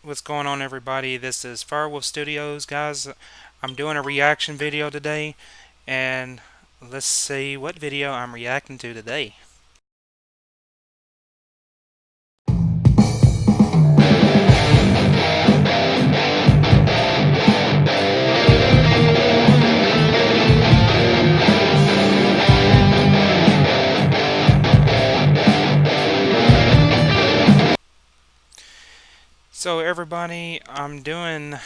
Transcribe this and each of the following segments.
What's going on, everybody? This is Firewolf Studios, guys. I'm doing a reaction video today, and let's see what video I'm reacting to today. So everybody, I'm doing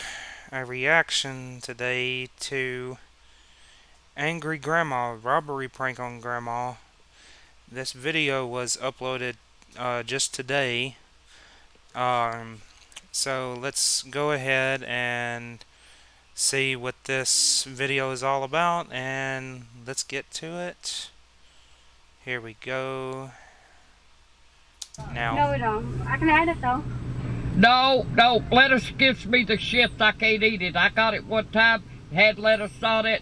a reaction today to Angry Grandma, Robbery Prank on Grandma. This video was uploaded just today. So let's go ahead and see what this video is all about, and let's get to it. Here we go. Now. No, we don't. I can add it though. No, lettuce gives me the shit. I can't eat it. I got it one time, had lettuce on it.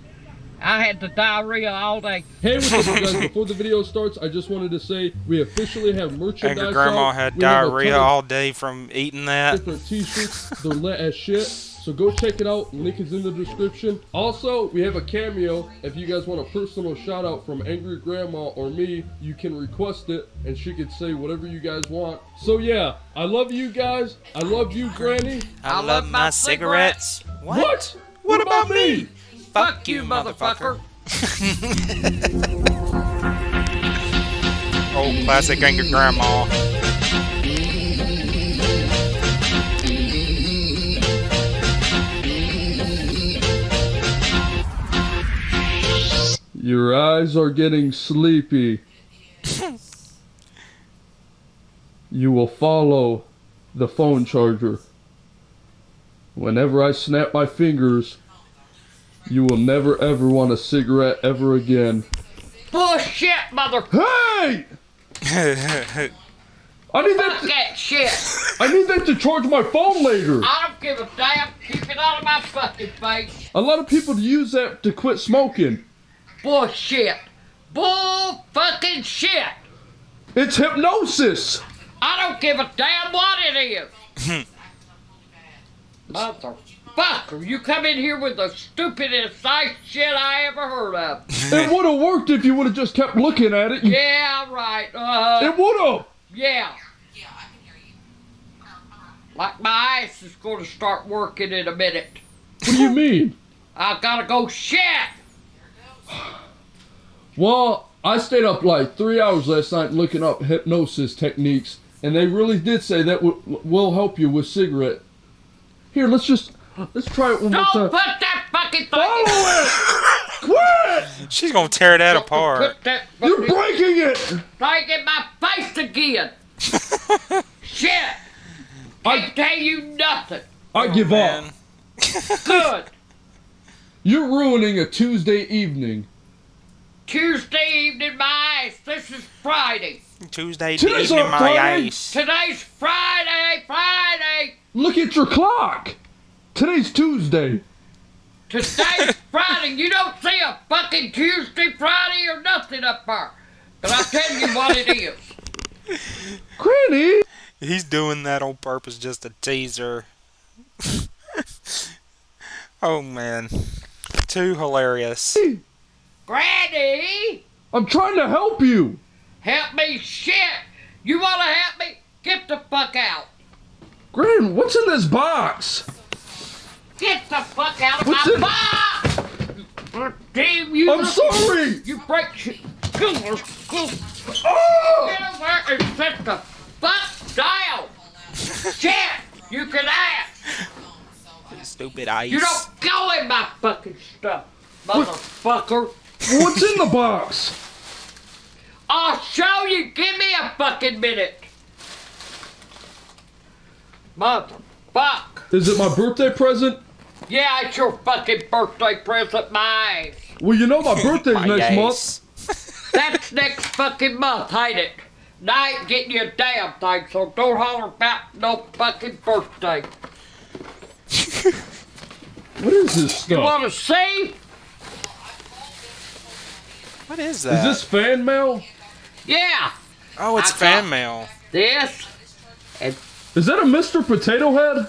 I had the diarrhea all day. Hey, what's up, guys? Before the video starts, I just wanted to say we officially have merchandise. Angry Grandma had diarrhea all day from eating that. Different t-shirts. They're lit as shit. So go check it out. Link is in the description. Also, we have a cameo. If you guys want a personal shout out from Angry Grandma or me, you can request it and she could say whatever you guys want. So yeah, I love you guys. I love you, Granny. I love my cigarettes. What? What about me? Fuck you, motherfucker. Old classic Angry Grandma. Your eyes are getting sleepy. You will follow the phone charger. Whenever I snap my fingers, you will never ever want a cigarette ever again. Bullshit, mother. Hey! I need Fuck that shit. I need that to charge my phone later. I don't give a damn. Keep it out of my fucking face. A lot of people use that to quit smoking. Bullshit. Bull fucking shit. It's hypnosis. I don't give a damn what it is. Motherfucker, you come in here with the stupidest nice shit I ever heard of. It would have worked if you would have just kept looking at it. Yeah, right. It would have. Yeah. Yeah, I can hear you. Like my ass is going to start working in a minute. What do you mean? I gotta go shit. Well, I stayed up like 3 hours last night looking up hypnosis techniques, and they really did say that will help you with cigarette. Here, let's try it one more Don't time. put that fucking thing. Follow it! Quit! She's gonna tear that apart. Put that You're fucking breaking it! thing in my face again. Shit. Can't tell you nothing. I give up. Good. You're ruining a Tuesday evening. Tuesday evening, my ass. This is Friday. Tuesday Today's evening, not my Friday. ice. Today's Friday. Look at your clock. Today's Tuesday. Today's Friday. You don't see a fucking Tuesday, Friday, or nothing up there. But I'll tell you what it is. Granny! He's doing that on purpose just to tease her. Oh man. Too hilarious. Granny! I'm trying to help you. Help me shit! You wanna help me? Get the fuck out! Gran, what's in this box? Get the fuck out of What's my in- box! Damn you! I'm sorry! You break shit! Oh! Get over there and sit the fuck down! Shit! You can ask! Stupid ice. You don't go in my fucking stuff, motherfucker! What's in the box? I'll show you! Give me a fucking minute! Motherfuck! Is it my birthday present? Yeah, it's your fucking birthday present, my ass. Well, you know my birthday's My next ass. month. That's next fucking month, ain't it? And I ain't getting you a damn thing, so don't holler about no fucking birthday. What is this You stuff? wanna see? What is Is that? this fan mail? Yeah. Oh, it's I fan thought- mail. This and Is that a Mr. Potato Head?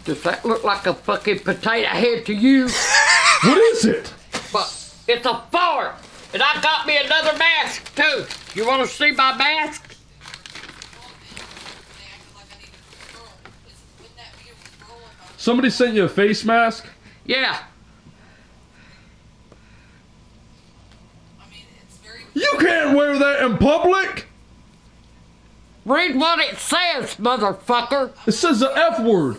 Does that look like a fucking potato head to you? What is it? But it's a fart. And I got me another mask, too. You want to see my mask? Somebody sent you a face mask? Yeah. You can't wear that in public! Read what it says, motherfucker. It says the F word.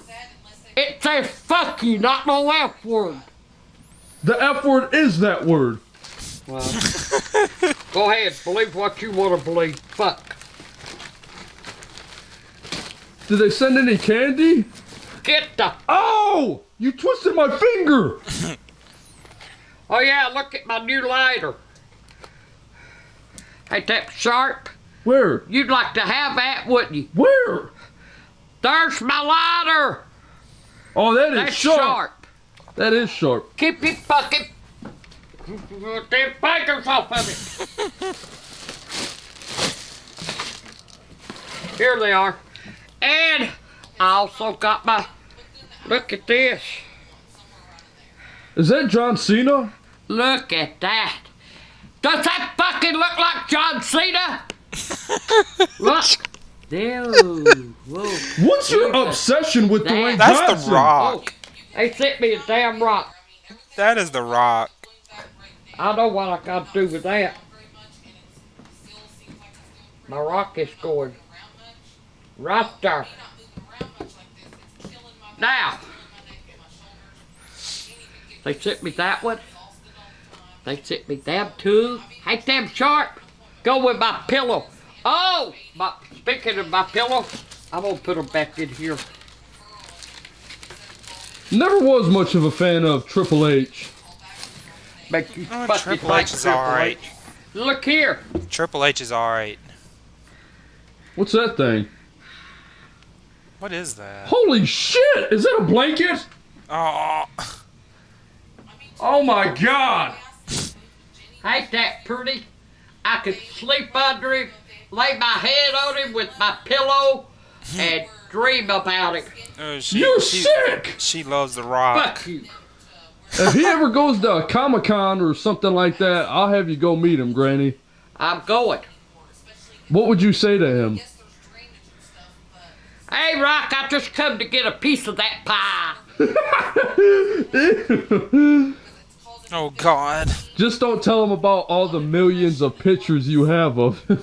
It says fuck you, not no F word. The F word is that word. Well, go ahead, believe what you want to believe. Fuck. Did they send any candy? Get the... Oh! You twisted my finger! Oh yeah, look at my new lighter. Ain't that sharp? Where? You'd like to have that, wouldn't you? Where? There's my lighter. Oh, that is That's sharp. sharp. That is sharp. Keep your fucking... Them fingers off of it. Here they are. And I also got my... Look at this. Is that John Cena? Look at that. Does that fucking look like John Cena? Look. Dude. Whoa. What's your obsession with Dwayne That's Johnson? the Rock. Oh, they sent me a damn rock. That is the Rock. I know what I gotta do with that. My rock is going right there. Now, they sent me that one. They sent me them two. Ain't them sharp? Go with my pillow. Oh, speaking of my pillow, I'm gonna put them back in here. Never was much of a fan of Triple H. Make you Oh, fucking Triple like H is Triple alright. H. Look here. Triple H is alright. What's that thing? What is that? Holy shit! Is that a blanket? Oh, Oh my god! Ain't that pretty? I could sleep under him, lay my head on him with my pillow, and dream about it. You're sick! She loves the Rock. Fuck you. If he ever goes to Comic-Con or something like that, I'll have you go meet him, Granny. I'm going. What would you say to him? Hey, Rock, I just come to get a piece of that pie. Oh God. Just don't tell him about all the millions of pictures you have of him.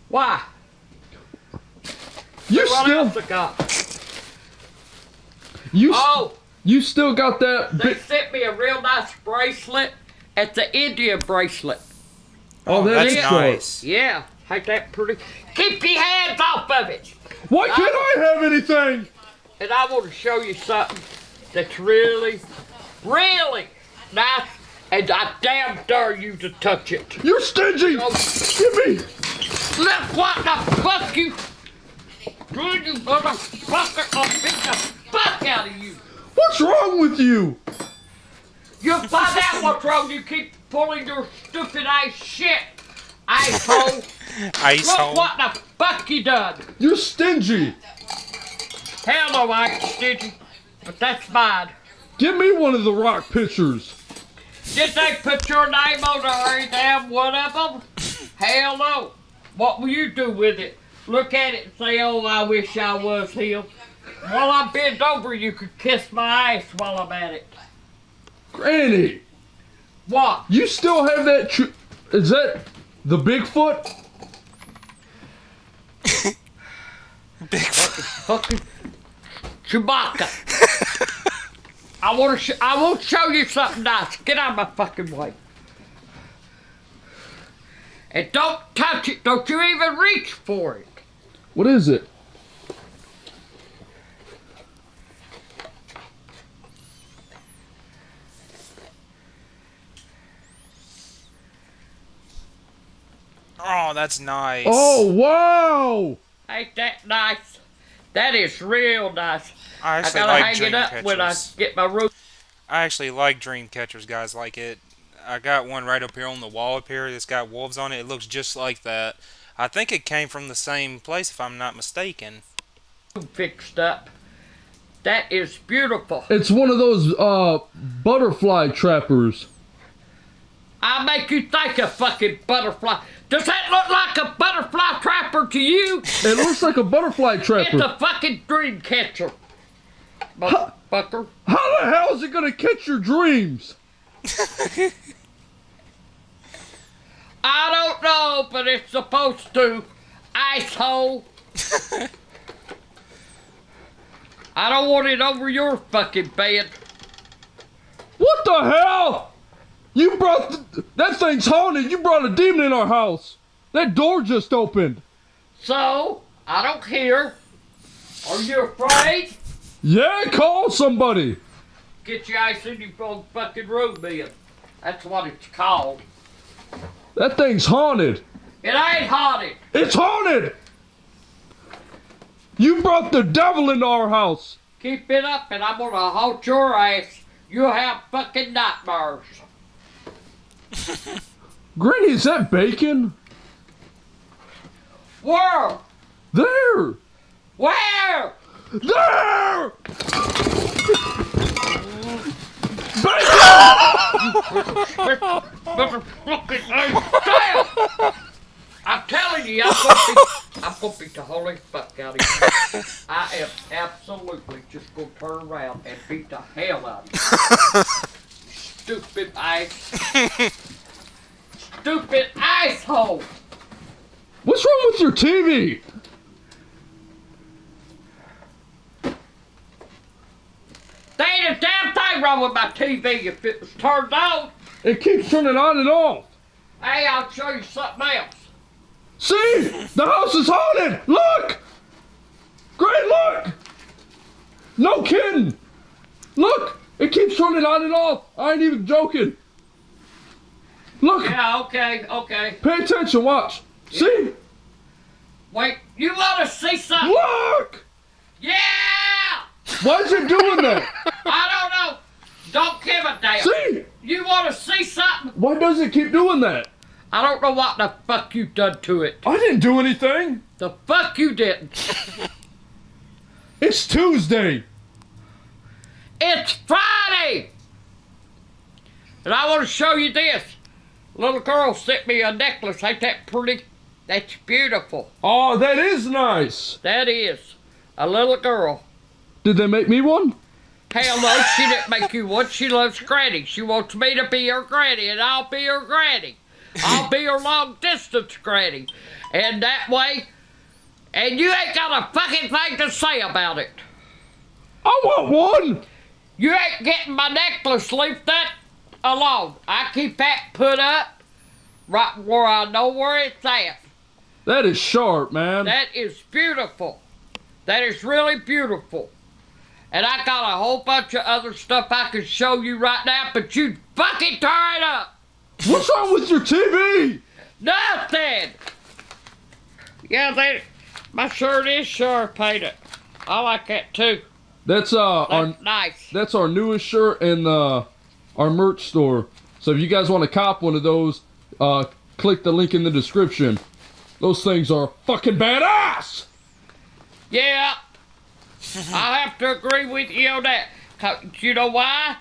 Why? You What still, else I got? you, Oh, you still got that they big. sent me a real nice bracelet. It's an Indian bracelet. Oh, That's is nice. Yeah, ain't that pretty? Keep your hands off of it. Why can't I have anything? And I want to show you something that's really, really nice. And I damn dare you to touch it. You're stingy. Oh. Give me. Look what the fuck you do, you motherfucker! I'll beat the fuck out of you. What's wrong with you? You'll find out what's wrong. You keep pulling your stupid ass shit, asshole. Ice Look hole. what the fuck you done. You're stingy. Hell no, I ain't stingy, but that's mine. Give me one of the Rock pictures. Did they put your name on every damn one of them? Hell no. What will you do with it? Look at it and say, oh, I wish I was him. While I bend over, you could kiss my ass while I'm at it. Granny, What? you still have that? Is that the Bigfoot? Bigfoot. Fucking Chewbacca. I want to show you something nice. Get out of my fucking way. And don't touch it. Don't you even reach for it. What is it? Oh, that's nice. Oh, wow! Ain't that nice? That is real nice. I I actually gotta like hang dream it up catchers. when I get my room. I actually like dream catchers, guys. Like it. I got one right up here on the wall up here that's got wolves on it. It looks just like that. I think it came from the same place, if I'm not mistaken. fixed up. That is beautiful. It's one of those butterfly trappers. I make you think of fucking butterfly. Does that look like a butterfly trapper to you? It looks like a butterfly trapper. It's a fucking dream catcher. Motherfucker. How the hell is it gonna catch your dreams? I don't know, but it's supposed to. Asshole. I don't want it over your fucking bed. What the hell? You brought that thing's haunted. You brought a demon in our house. That door just opened. So, I don't care. Are you afraid? Yeah, call somebody. Get your ass in your fucking room, then. That's what it's called. That thing's haunted. It ain't haunted. It's haunted. You brought the devil into our house. Keep it up and I'm gonna haunt your ass. You'll have fucking nightmares. Granny, is that bacon? Where? There. Where? There. I'm telling you, I'm gonna beat the holy fuck out of you. I am absolutely just gonna turn around and beat the hell out of you. Stupid ass. Stupid asshole. What's wrong with your TV? There ain't a damn thing wrong with my TV if it was turned on. It keeps turning on and off. Hey, I'll show you something else. See? The house is haunted! Look! Great, look! No kidding! Look! It keeps turning on and off. I ain't even joking. Look! Yeah, okay. Pay attention, watch. See? Wait, you wanna see something? Look! Yeah! Why is it doing that? I don't know. Don't give a damn. See? You wanna see something? Why does it keep doing that? I don't know what the fuck you done to it. I didn't do anything. The fuck you didn't. It's Tuesday. It's Friday! And I want to show you this. Little girl sent me a necklace. Ain't that pretty? That's beautiful. Oh, that is nice. That is. A little girl. Did they make me one? Hell no, she didn't make you one. She loves Granny. She wants me to be her Granny, and I'll be her Granny. I'll be her long-distance Granny. And that way, and you ain't got a fucking thing to say about it. I want one. You ain't getting my necklace. Leave that alone. I keep that put up right where I know where it's at. That is sharp, man. That is beautiful. That is really beautiful. And I got a whole bunch of other stuff I can show you right now, but you fucking tear it up. What's wrong with your TV? Nothing. Yeah, my shirt is sharp, ain't it? I like that too. That's Nice. That's our newest shirt in our merch store. So if you guys want to cop one of those, click the link in the description. Those things are fucking badass. Yeah. I have to agree with you on that. 'Cause you know why?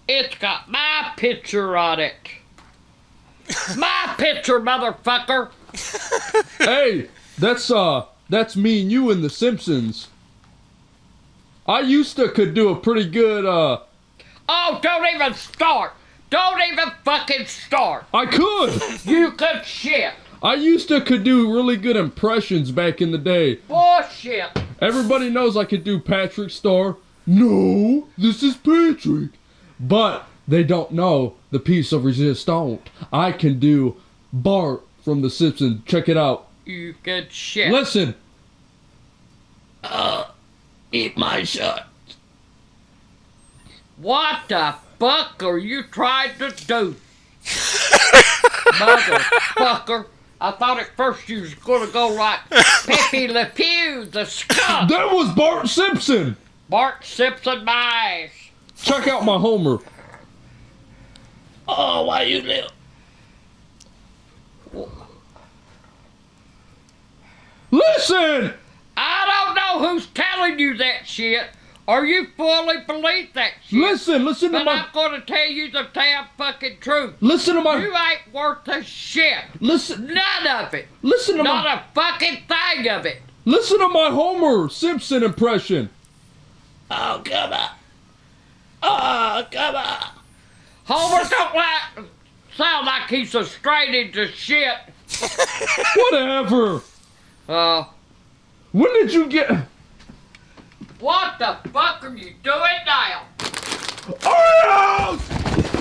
It's got my picture on it. My picture, motherfucker. Hey, that's me and you in The Simpsons. I used to could do a pretty good Oh, don't even start. Don't even fucking start. I could. You could shit. I used to could do really good impressions back in the day. Bullshit. Everybody knows I could do Patrick Star. No, this is Patrick. But they don't know the piece of resistance. I can do Bart from The Simpsons. Check it out. You could shit. Listen. Eat my shit. What the fuck are you trying to do? Motherfucker. I thought at first you was gonna go like Pepe Le Pew, the skunk. That was Bart Simpson. Bart Simpson, my ass. Check out my Homer. Oh, why you live? Listen. I don't know know who's telling you that shit, or you fully believe that shit. Listen to but my... I'm gonna tell you the damn fucking truth. Listen to my... You ain't worth a shit. Listen... None of it. Listen to Not my... a fucking thing of it. Listen to my Homer Simpson impression. Oh, come on. Oh, come on. Homer don't sound like he's a straight into shit. Whatever. When did you get... What the fuck are you doing now? Oreos!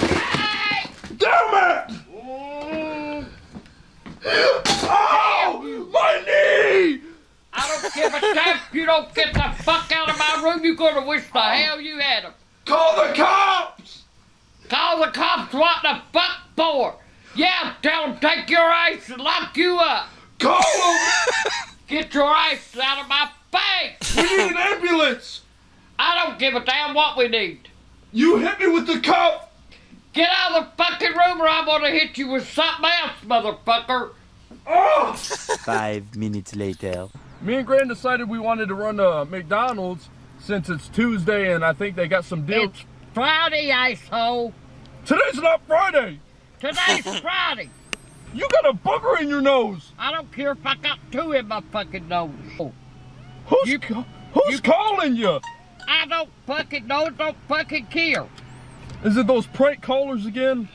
Hey! Damn it! Oh! My knee! I don't give a damn if you don't get the fuck out of my room. You're gonna wish the hell you had him. Call the cops! Call the cops what the fuck for? Yeah, tell them take your ass and lock you up. Call them! Get your ass out of my face. We need an ambulance! I don't give a damn what we need. You hit me with the cup! Get out of the fucking room or I'm gonna hit you with something else, motherfucker. Oh! 5 minutes later. Me and Gran decided we wanted to run to McDonald's since it's Tuesday and I think they got some deals. It's Friday, asshole. Today's not Friday! Today's Friday. You got a booger in your nose! I don't care if I got 2 in my fucking nose. Who's calling you? I don't fucking know, don't fucking care. Is it those prank callers again?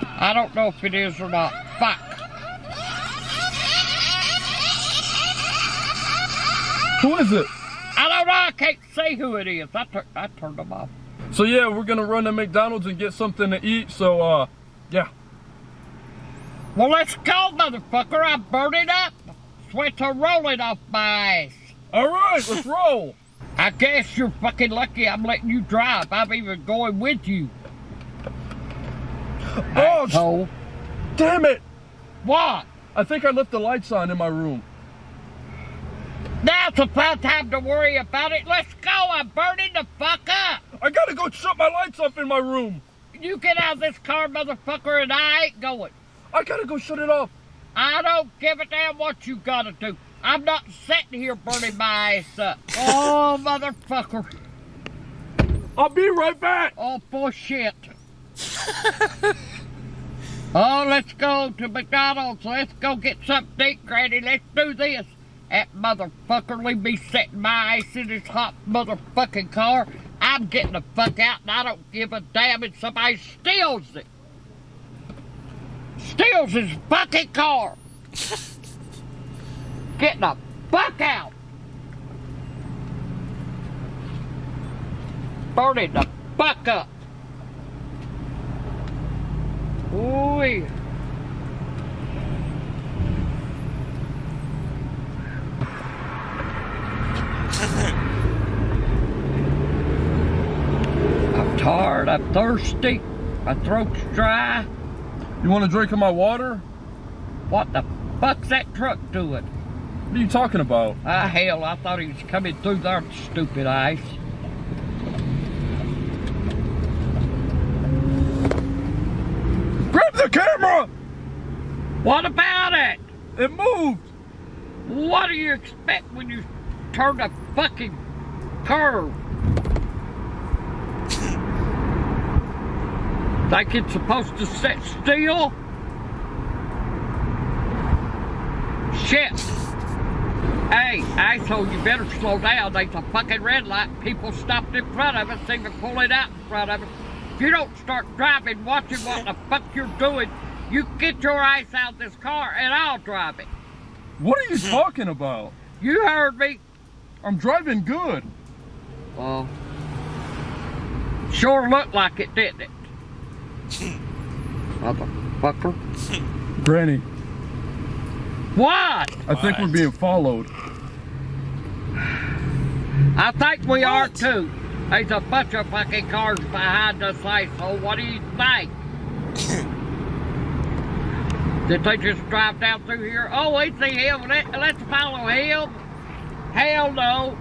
I don't know if it is or not. Fuck. Who is it? I don't know, I can't see who it is. I turned them off. So yeah, we're gonna run to McDonald's and get something to eat, so yeah. Well, let's go, motherfucker. I'm burning up. Sweats are rolling off my ass. Alright, let's roll. I guess you're fucking lucky I'm letting you drive. I'm even going with you. Oh, Asshole. damn it! What? I think I left the lights on in my room. Now's about time to worry about it. Let's go. I'm burning the fuck up. I gotta go shut my lights off in my room. You get out of this car, motherfucker, and I ain't going. I gotta go shut it off. I don't give a damn what you gotta do. I'm not sitting here burning my ass up. Oh, motherfucker. I'll be right back. Oh, bullshit. Oh, let's go to McDonald's. Let's go get something to eat, Granny. Let's do this. That motherfucker leave me setting my ass in his hot motherfucking car. I'm getting the fuck out and I don't give a damn if somebody steals it. Steals his fucking car. Getting the fuck out. Burning the fuck up. Ooh. I'm tired, I'm thirsty, my throat's dry. You want a drink of my water? What the fuck's that truck doing? What are you talking about? Ah, hell, I thought he was coming through there, stupid ice. Grab the camera! What about it? It moved! What do you expect when you turn a fucking curve? Think it's supposed to sit still? Shit. Hey, asshole, you better slow down. There's a fucking red light. People stopped in front of us, even pulling out in front of us. If you don't start driving, watching what the fuck you're doing, you get your ass out of this car and I'll drive it. What are you talking about? You heard me. I'm driving good. Well, sure looked like it, didn't it? Motherfucker. Granny, What? I think we're being followed. I think we are too. There's a bunch of fucking cars behind us, asshole. What do you think? Did they just drive down through here? Oh, we see him. Let's follow him. Hell no.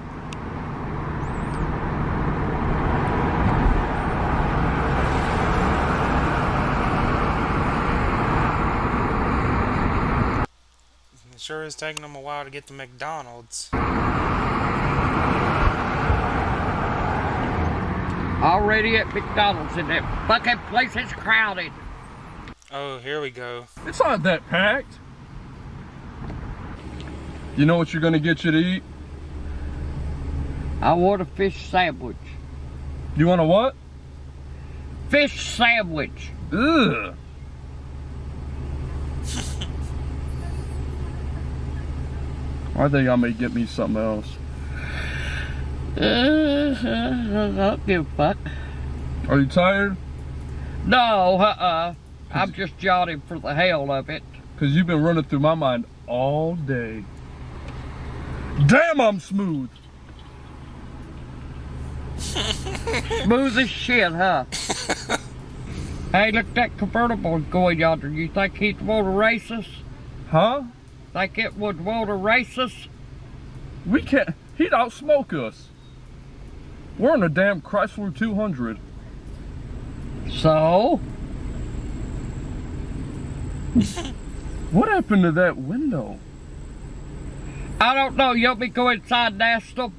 sure is taking them a while to get to McDonald's. Already at McDonald's and that fucking place is crowded. Oh, here we go. It's not that packed. You know what you're gonna get you to eat? I want a fish sandwich. You want a what? Fish sandwich. Ugh. I think I may get me something else. I don't give a fuck. Are you tired? No, I'm just jotting for the hell of it. Cause you've been running through my mind all day. Damn, I'm smooth. Smooth as shit, huh? Hey, look, that convertible going yonder. You think he'd want to race us? Huh? Think it would want to race us? We can't. He'd outsmoke us. We're in a damn Chrysler 200. So? What happened to that window? I don't know. You want me to go inside and ask them?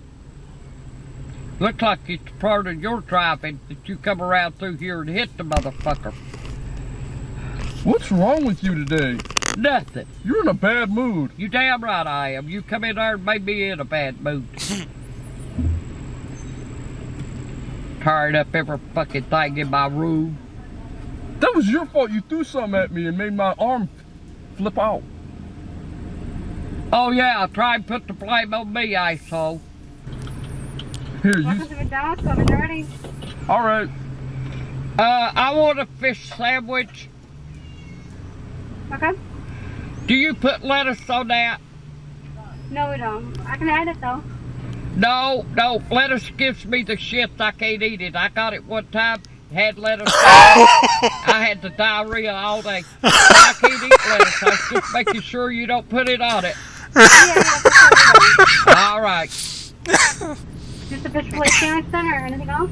Looks like it's part of your driving that you come around through here and hit the motherfucker. What's wrong with you today? Nothing. You're in a bad mood. You damn right I am. You come in there and made me in a bad mood. Tired up every fucking thing in my room. That was your fault. You threw something at me and made my arm flip out. Oh yeah, try and put the blame on me, asshole. Here, Welcome you. to McDonald's, so when you're ready. All right. I want a fish sandwich. Okay? Do you put lettuce on that? No, we don't. I can add it though. No, lettuce gives me the shit. I can't eat it. I got it one time, had lettuce on it. I had the diarrhea all day. I can't eat lettuce. I was just making sure you don't put it on it. All right. Just a fish fillet sandwich then, or anything else?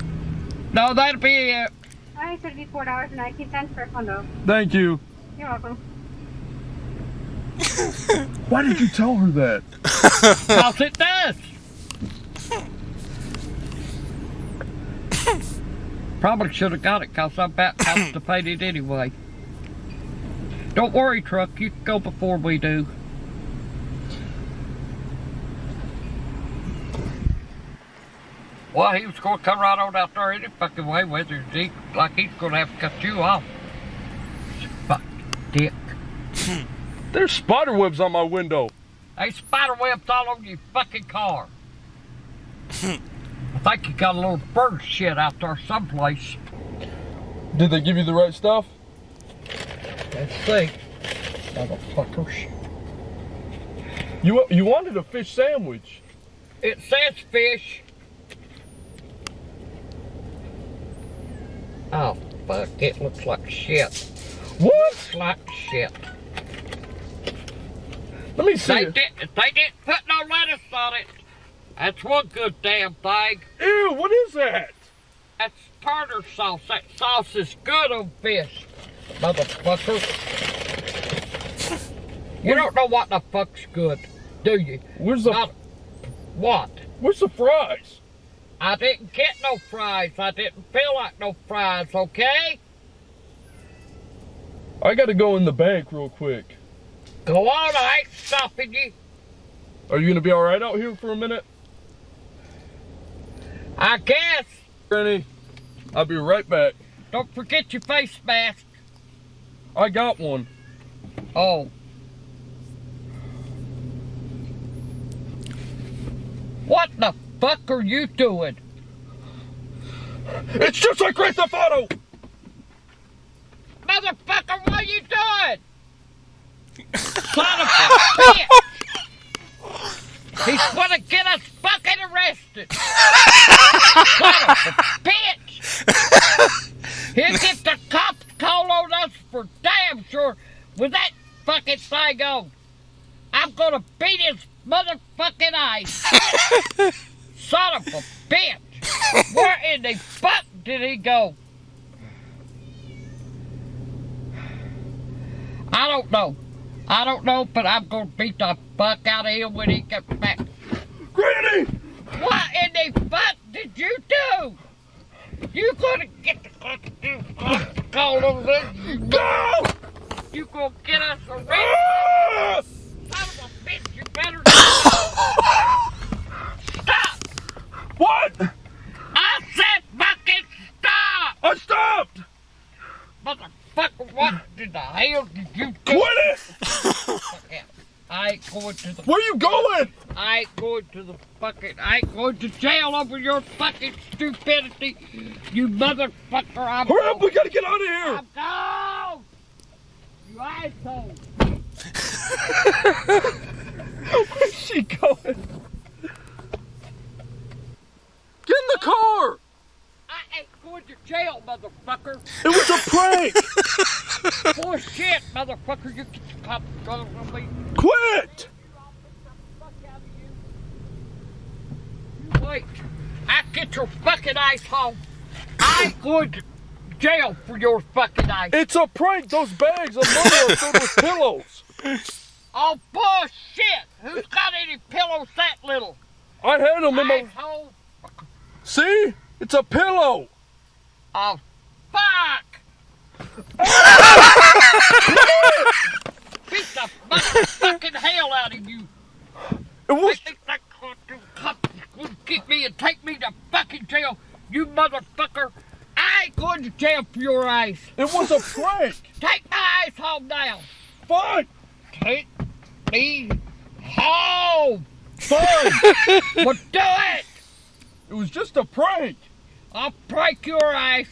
No, that'll be it. Alright, so it'd be $4.19 for a condo. Thank you. You're welcome. Why did you tell her that? Cause it does. Probably should have got it because I'm about constipated anyway. Don't worry, truck. You can go before we do. Well, he was going to come right on out there any fucking way, whether he, like he's going to have to cut you off. Fuck, dick. There's spider webs on my window. Hey, spider webs all over your fucking car. I think you got a little bird shit out there someplace. Did they give you the right stuff? Let's see. Motherfuckers. You wanted a fish sandwich. It says fish. Oh, fuck. It looks like shit. What? Looks like shit. Let me see. They didn't put no lettuce on it. That's one good damn thing. Ew, what is that? That's tartar sauce. That sauce is good on fish, motherfucker. You don't know what the fuck's good, do you? Where's the What? Where's the fries? I didn't get no fries. I didn't feel like no fries, okay? I gotta go in the bank real quick. Go on, I ain't stopping you. Are you gonna be alright out here for a minute? I guess. Granny, I'll be right back. Don't forget your face mask. I got one. Oh. What the fuck are you doing? It's just like Grand Theft Auto! Motherfucker, what are you doing? Son of a bitch! He's gonna get us fucking arrested! Son of a bitch! He'll get the cops called on us for damn sure with that fucking thing on. I'm gonna beat his motherfucking eyes. Son of a bitch! Where in the fuck did he go? I don't know. I don't know, but I'm gonna beat the fuck out of him when he gets back. Granny! What in the fuck did you do? You gonna get the call over this? Go! You gonna get us arrested? Ah! Son of a bitch, you better stop! What? I said fucking stop! I stopped! Motherfucker, what in the hell did you do? Quit it! I ain't going to the... Where you going? I ain't going to the fucking... I ain't going to jail over your fucking stupidity. You motherfucker, I'm Hurry up, gone. we gotta get out of here! I'm gone! You asshole! Where's she going? Get in the car! I ain't going to jail, motherfucker. It was a prank! Bullshit, motherfucker. You get your cops going on me. Quit! You wait. I get your fucking ass home. I ain't going to jail for your fucking ass. It's a prank! Those bags of money are filled with pillows! Oh, bullshit. Who's got any pillows that little? I had them in my... Asshole. See? It's a pillow! Oh, fuck. Beat the motherfucking hell out of you. It was... I think that cops will get me and take me to fucking jail, you motherfucker. I ain't going to jail for your ass. It was a prank! Take my ass home now. Fine! Take me home. Fine! Well, do it. It was just a prank! I'll break your ass.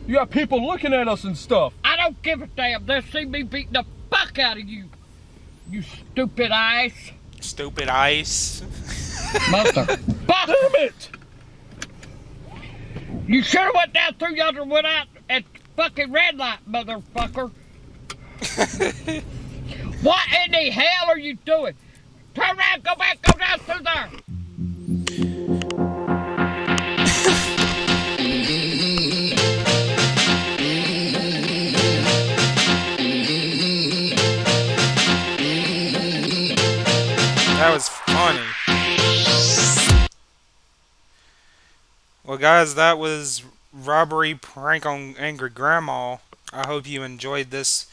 You got people looking at us and stuff. I don't give a damn. They'll see me beating the fuck out of you. You stupid ass. Stupid ice. Motherfucker. Damn it! You should have went down through yonder and went out at fucking red light, motherfucker. What in the hell are you doing? Turn around, go back, go down through there. That was funny. Well, guys, that was Robbery Prank on Angry Grandma. I hope you enjoyed this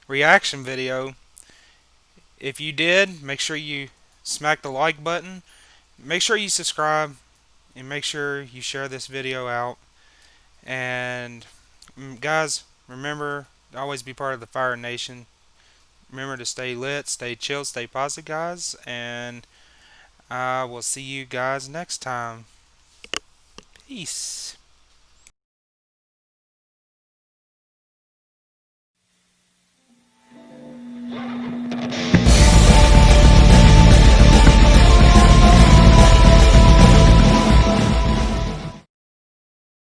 reaction video. If you did, make sure you smack the like button. Make sure you subscribe. And make sure you share this video out. And, guys, remember to always be part of the Fire Nation. Remember to stay lit, stay chill, stay positive, guys. And I will see you guys next time. Peace.